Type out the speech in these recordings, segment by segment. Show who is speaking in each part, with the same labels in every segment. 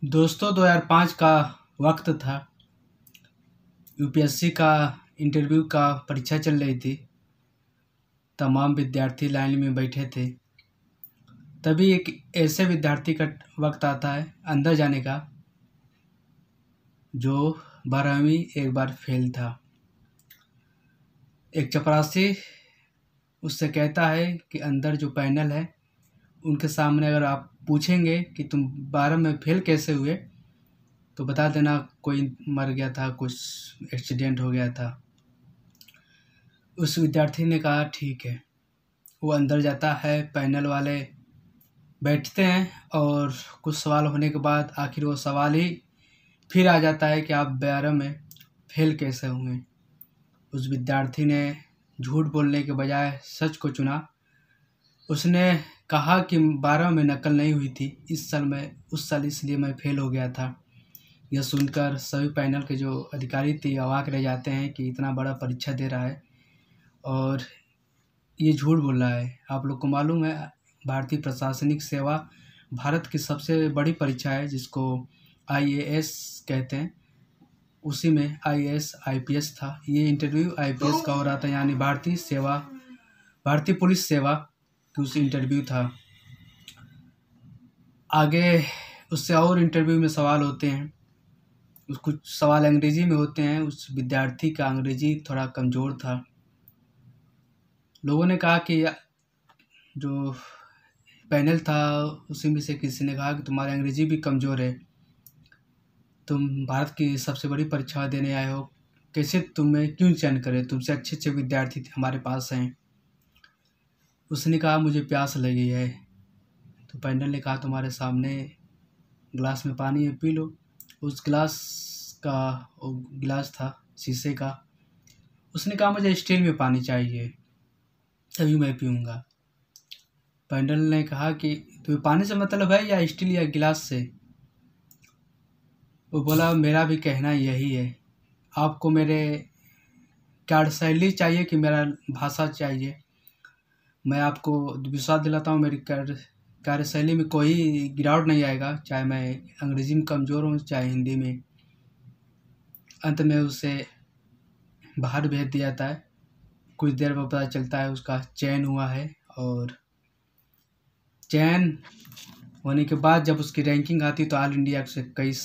Speaker 1: दोस्तों 2005 का वक्त था। यूपीएससी का इंटरव्यू का परीक्षा चल रही थी। तमाम विद्यार्थी लाइन में बैठे थे। तभी एक ऐसे विद्यार्थी का वक्त आता है अंदर जाने का जो 12वीं एक बार फेल था। एक चपरासी उससे कहता है कि अंदर जो पैनल है उनके सामने अगर आप पूछेंगे कि तुम 12 में फेल कैसे हुए तो बता देना कोई मर गया था, कुछ एक्सीडेंट हो गया था। उस विद्यार्थी ने कहा ठीक है। वो अंदर जाता है, पैनल वाले बैठते हैं और कुछ सवाल होने के बाद आखिर वो सवाल ही फिर आ जाता है कि आप 12 में फेल कैसे हुए। उस विद्यार्थी ने झूठ बोलने के बजाय सच को चुना। उसने कहा कि 12 में नकल नहीं हुई थी, उस साल इसलिए मैं फेल हो गया था। यह सुनकर सभी पैनल के जो अधिकारी थे अवाक रह जाते हैं कि इतना बड़ा परीक्षा दे रहा है और ये झूठ बोल रहा है। आप लोग को मालूम है भारतीय प्रशासनिक सेवा भारत की सबसे बड़ी परीक्षा है जिसको आईएएस कहते हैं। उसी में आईएएस आईपीएस था। ये इंटरव्यू आईपीएस का हो रहा था, यानी भारतीय पुलिस सेवा की उस इंटरव्यू था। आगे उससे और इंटरव्यू में सवाल होते हैं। कुछ सवाल अंग्रेजी में होते हैं। उस विद्यार्थी का अंग्रेजी थोड़ा कमज़ोर था। लोगों ने कहा कि जो पैनल था उसी में से किसी ने कहा कि तुम्हारी अंग्रेजी भी कमज़ोर है, तुम भारत की सबसे बड़ी परीक्षा देने आए हो, कैसे तुम्हें क्यों चयन करें, तुमसे अच्छे अच्छे विद्यार्थी हमारे पास हैं। उसने कहा मुझे प्यास लगी है। तो पैनल ने कहा तुम्हारे सामने गिलास में पानी है, पी लो। उस गिलास था शीशे का। उसने कहा मुझे स्टील में पानी चाहिए, तभी मैं पीऊँगा। पैनल ने कहा कि तुम्हें पानी से मतलब है या स्टील या गिलास से। वो बोला मेरा भी कहना यही है। आपको मेरे कार्यशैली चाहिए कि मेरा भाषा चाहिए। मैं आपको विश्वास दिलाता हूँ मेरी कार्यशैली में कोई गिरावट नहीं आएगा, चाहे मैं अंग्रेजी में कमज़ोर हूँ चाहे हिंदी में। अंत में उसे बाहर भेज दिया जाता है। कुछ देर में पता चलता है उसका चयन हुआ है और चयन होने के बाद जब उसकी रैंकिंग आती है तो ऑल इंडिया से 21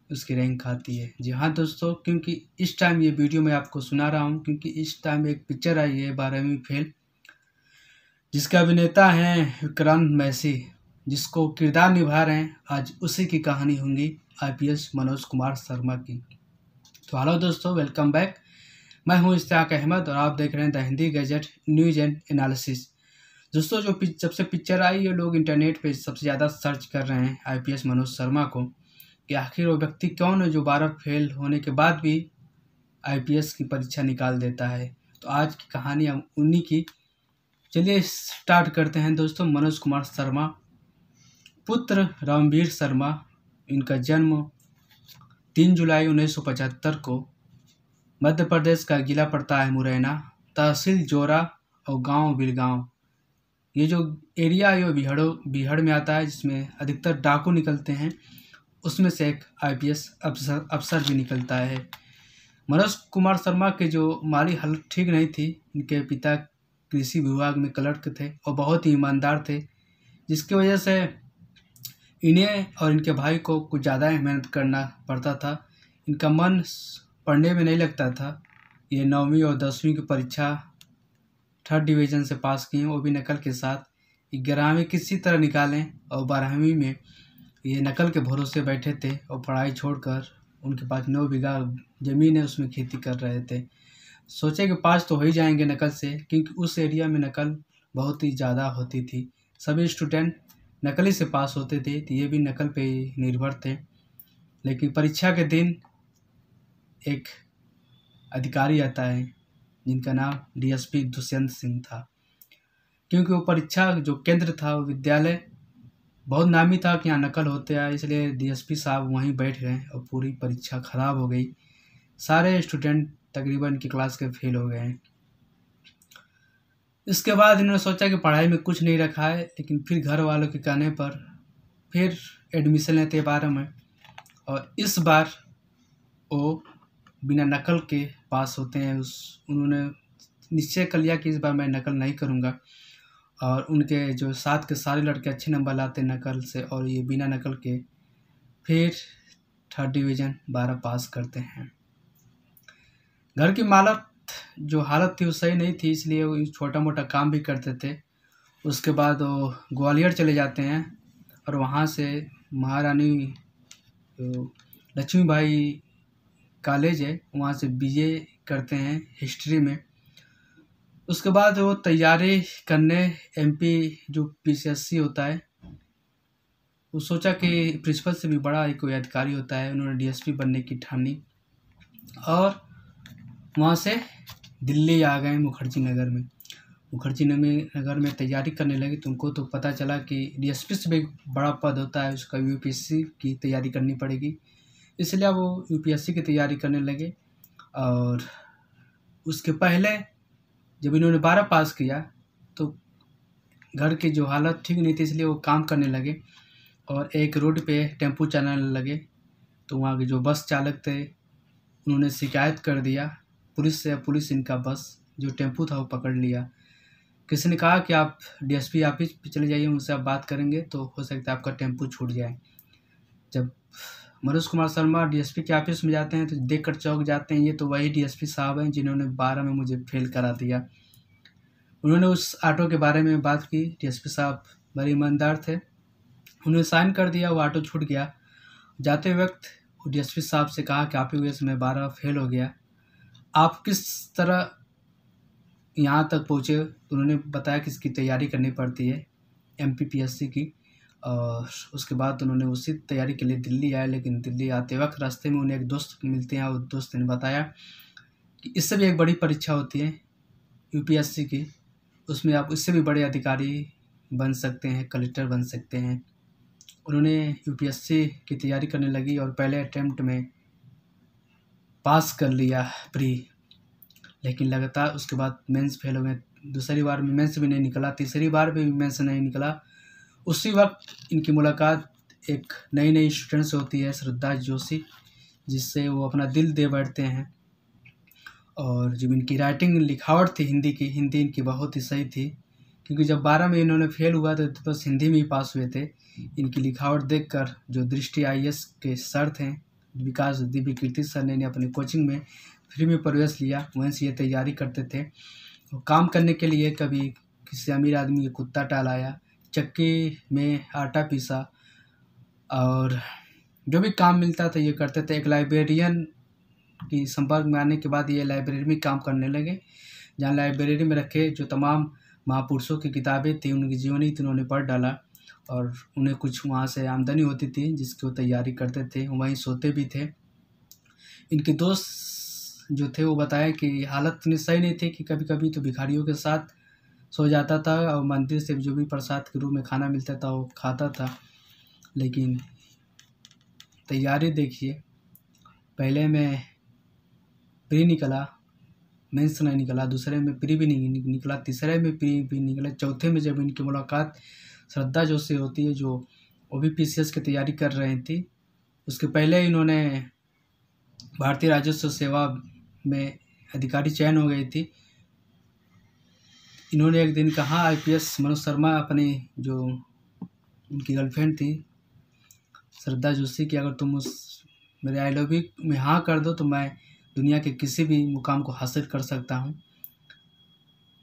Speaker 1: उसकी रैंक आती है। जी हाँ दोस्तों, क्योंकि इस टाइम ये वीडियो मैं आपको सुना रहा हूँ क्योंकि इस टाइम एक पिक्चर आई है 12वीं फेल, जिसके अभिनेता हैं विक्रांत मैसी, जिसको किरदार निभा रहे हैं। आज उसी की कहानी होंगी आईपीएस मनोज कुमार शर्मा की। तो हेलो दोस्तों, वेलकम बैक। मैं हूँ इश्तियाक अहमद और आप देख रहे हैं the Hindi gadget news and analysis. दोस्तों जब से पिक्चर आई है लोग इंटरनेट पे सबसे ज़्यादा सर्च कर रहे हैं आईपीएस मनोज शर्मा को कि आखिर वो व्यक्ति कौन है जो 12 फेल होने के बाद भी आईपीएस की परीक्षा निकाल देता है। तो आज की कहानी हम उन्हीं की। चलिए स्टार्ट करते हैं दोस्तों। मनोज कुमार शर्मा, पुत्र रामवीर शर्मा। इनका जन्म 3 जुलाई 1975 को मध्य प्रदेश का जिला पड़ता है मुरैना, तहसील जोरा और गांव बिलगांव। ये जो एरिया है वो बिहड़ में आता है, जिसमें अधिकतर डाकू निकलते हैं। उसमें से एक आईपीएस अफसर भी निकलता है। मनोज कुमार शर्मा के जो माली हालत ठीक नहीं थी। इनके पिता कृषि विभाग में क्लर्क थे और बहुत ही ईमानदार थे, जिसकी वजह से इन्हें और इनके भाई को कुछ ज़्यादा ही मेहनत करना पड़ता था। इनका मन पढ़ने में नहीं लगता था। ये 9वीं और 10वीं की परीक्षा 3rd डिवीज़न से पास किए, वो भी नकल के साथ। 11वीं किसी तरह निकालें और 12वीं में ये नकल के भरोसे बैठे थे और पढ़ाई छोड़कर उनके पास 9 बीघा ज़मीन है, उसमें खेती कर रहे थे। सोचे कि पास तो हो ही जाएंगे नकल से, क्योंकि उस एरिया में नकल बहुत ही ज़्यादा होती थी। सभी स्टूडेंट नकली से पास होते थे, तो ये भी नकल पे ही निर्भर थे। लेकिन परीक्षा के दिन एक अधिकारी आता है जिनका नाम डीएसपी दुष्यंत सिंह था। क्योंकि वो परीक्षा जो केंद्र था वो विद्यालय बहुत नामी था कि यहाँ नकल होते हैं, इसलिए डीएसपी साहब वहीं बैठ गए और पूरी परीक्षा ख़राब हो गई। सारे स्टूडेंट तकरीबन की क्लास के फेल हो गए हैं। इसके बाद इन्होंने सोचा कि पढ़ाई में कुछ नहीं रखा है, लेकिन फिर घर वालों के कहने पर फिर एडमिशन लेते हैं 12 में, और इस बार वो बिना नकल के पास होते हैं। उन्होंने निश्चय कर लिया कि इस बार मैं नकल नहीं करूँगा, और उनके जो साथ के सारे लड़के अच्छे नंबर लाते नकल से, और ये बिना नकल के फिर 3rd डिवीज़न 12 पास करते हैं। घर की हालत थी वो सही नहीं थी, इसलिए वो छोटा मोटा काम भी करते थे। उसके बाद वो ग्वालियर चले जाते हैं, और वहाँ से महारानी लक्ष्मीबाई कॉलेज है, वहाँ से BA करते हैं हिस्ट्री में। उसके बाद वो तैयारी करने MP जो PCSC होता है, वो सोचा कि प्रिंसिपल से भी बड़ा एक कोई अधिकारी होता है, उन्होंने DSP बनने की ठानी, और वहाँ से दिल्ली आ गए मुखर्जी नगर में तैयारी करने लगे। तुमको तो पता चला कि DSP से भी बड़ा पद होता है, उसका UPSC की तैयारी करनी पड़ेगी, इसलिए वो UPSC की तैयारी करने लगे। और उसके पहले जब इन्होंने 12 पास किया तो घर की जो हालत ठीक नहीं थी, इसलिए वो काम करने लगे और एक रोड पे टेम्पू चलाने लगे। तो वहाँ के जो बस चालक थे उन्होंने शिकायत कर दिया पुलिस से। पुलिस इनका बस जो टेम्पू था वो पकड़ लिया। किसी ने कहा कि आप DSP ऑफिस पे चले जाइए, उनसे आप बात करेंगे तो हो सकता है आपका टेम्पू छूट जाए। जब मनोज कुमार शर्मा DSP के ऑफिस में जाते हैं तो देख कर चौंक जाते हैं, ये तो वही DSP साहब हैं जिन्होंने 12 में मुझे फेल करा दिया। उन्होंने उस ऑटो के बारे में बात की, DSP साहब बड़े ईमानदार थे, उन्होंने साइन कर दिया, वो ऑटो छूट गया। जाते वक्त वो DSP साहब से कहा कि आपकी वजह से मैं 12 फेल हो गया, आप किस तरह यहाँ तक पहुँचे? उन्होंने बताया कि इसकी तैयारी करनी पड़ती है MPPSC की, और उसके बाद उन्होंने उसी तैयारी के लिए दिल्ली आए। लेकिन दिल्ली आते वक्त रास्ते में उन्हें एक दोस्त मिलते हैं, उस दोस्त ने बताया कि इससे भी एक बड़ी परीक्षा होती है UPSC की, उसमें आप इससे भी बड़े अधिकारी बन सकते हैं, कलेक्टर बन सकते हैं। उन्होंने UPSC की तैयारी करने लगी और पहले अटेम्प्ट में पास कर लिया प्री, लेकिन लगातार उसके बाद मेंस फेल हो गए। दूसरी बार में मेंस भी नहीं निकला, तीसरी बार भी मेंस नहीं निकला। उसी वक्त इनकी मुलाकात एक नई स्टूडेंट से होती है, श्रद्धा जोशी, जिससे वो अपना दिल दे बैठते हैं। और जब इनकी राइटिंग लिखावट थी हिंदी इनकी बहुत ही सही थी, क्योंकि जब 12 में इन्होंने फेल हुआ तो बस हिंदी में ही पास हुए थे। इनकी लिखावट देखकर जो दृष्टि IAS के सर थे विकास दिव्य कीर्ति सर ने अपनी कोचिंग में फ्री में प्रवेश लिया, वहीं से ये तैयारी करते थे। और काम करने के लिए कभी किसी अमीर आदमी का कुत्ता टहलाया, चक्की में आटा पीसा, और जो भी काम मिलता था ये करते थे। एक लाइब्रेरियन की संपर्क में आने के बाद ये लाइब्रेरी में काम करने लगे, जहाँ लाइब्रेरी में रखे जो तमाम महापुरुषों की किताबें थी, उनकी जीवनी थी, उन्होंने पढ़ डाला, और उन्हें कुछ वहाँ से आमदनी होती थी जिसकी वो तैयारी करते थे, वहीं सोते भी थे। इनके दोस्त जो थे वो बताया कि हालत इतनी सही नहीं थी कि कभी कभी तो भिखारियों के साथ सो जाता था, और मंदिर से जो भी प्रसाद के रूप में खाना मिलता था वो खाता था। लेकिन तैयारी देखिए, पहले में प्री निकला, मेंस नहीं निकला, दूसरे में प्री भी नहीं निकला, तीसरे में प्री भी निकला, चौथे में जब इनकी मुलाकात श्रद्धा जोशी होती है जो वो भी PCS की तैयारी कर रही थी। उसके पहले इन्होंने भारतीय राजस्व सेवा में अधिकारी चयन हो गई थी। इन्होंने एक दिन कहा IPS मनोज शर्मा अपनी जो उनकी गर्लफ्रेंड थी श्रद्धा जोशी की, अगर तुम उस मेरे I love you में हाँ कर दो तो मैं दुनिया के किसी भी मुकाम को हासिल कर सकता हूँ।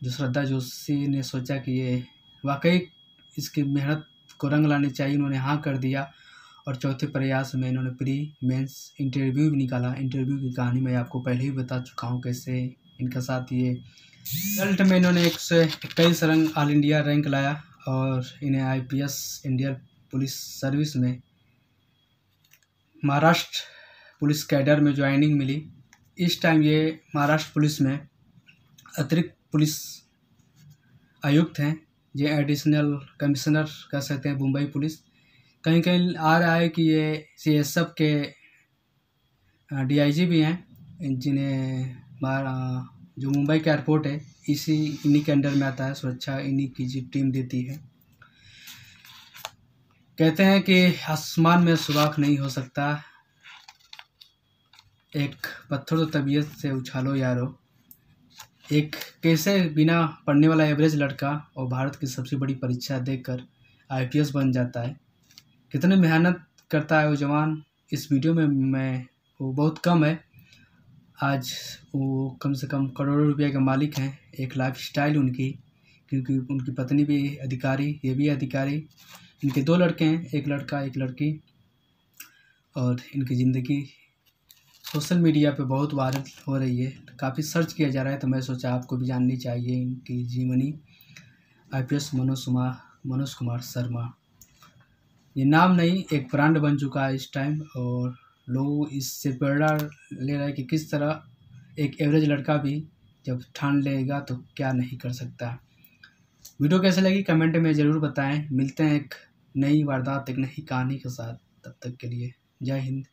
Speaker 1: जो श्रद्धा जोशी ने सोचा कि ये वाकई इसकी मेहनत को रंग लानी चाहिए, उन्होंने हाँ कर दिया, और चौथे प्रयास में इन्होंने प्री मेंस इंटरव्यू भी निकाला। इंटरव्यू की कहानी मैं आपको पहले ही बता चुका हूँ कैसे इनका साथ ये रिजल्ट में इन्होंने 121 रैंक ऑल इंडिया रैंक लाया, और इन्हें IPS इंडियन पुलिस सर्विस में महाराष्ट्र पुलिस कैडर में ज्वाइनिंग मिली। इस टाइम ये महाराष्ट्र पुलिस में अतिरिक्त पुलिस आयुक्त हैं, ये एडिशनल कमिश्नर कह सकते हैं मुंबई पुलिस। कहीं कहीं आ रहा है कि ये CSF के DIG भी हैं, जिन्हें जो मुंबई का एयरपोर्ट है इन्हीं के अंडर में आता है, सुरक्षा इन्हीं की जी टीम देती है। कहते हैं कि आसमान में सुराख नहीं हो सकता, एक पत्थर तो तबीयत से उछालो यारो। एक कैसे बिना पढ़ने वाला एवरेज लड़का और भारत की सबसे बड़ी परीक्षा देकर आईपीएस बन जाता है। कितने मेहनत करता है वो जवान, इस वीडियो में मैं वो बहुत कम है। आज वो कम से कम करोड़ों रुपए के मालिक हैं। एक लाइफ स्टाइल उनकी, क्योंकि उनकी पत्नी भी अधिकारी, ये भी अधिकारी। इनके 2 लड़के हैं, एक लड़का एक लड़की। और इनकी ज़िंदगी सोशल मीडिया पे बहुत वायरल हो रही है, काफ़ी सर्च किया जा रहा है, तो मैं सोचा आपको भी जाननी चाहिए इनकी जीवनी। आईपीएस मनोज कुमार शर्मा, ये नाम नहीं एक ब्रांड बन चुका है इस टाइम, और लोग इससे प्रेरणा ले रहे हैं कि किस तरह एक एवरेज लड़का भी जब ठान लेगा तो क्या नहीं कर सकता। वीडियो कैसे लगी कमेंट में ज़रूर बताएं। मिलते हैं एक नई वारदात, एक नई कहानी के साथ। तब तक के लिए जय हिंद।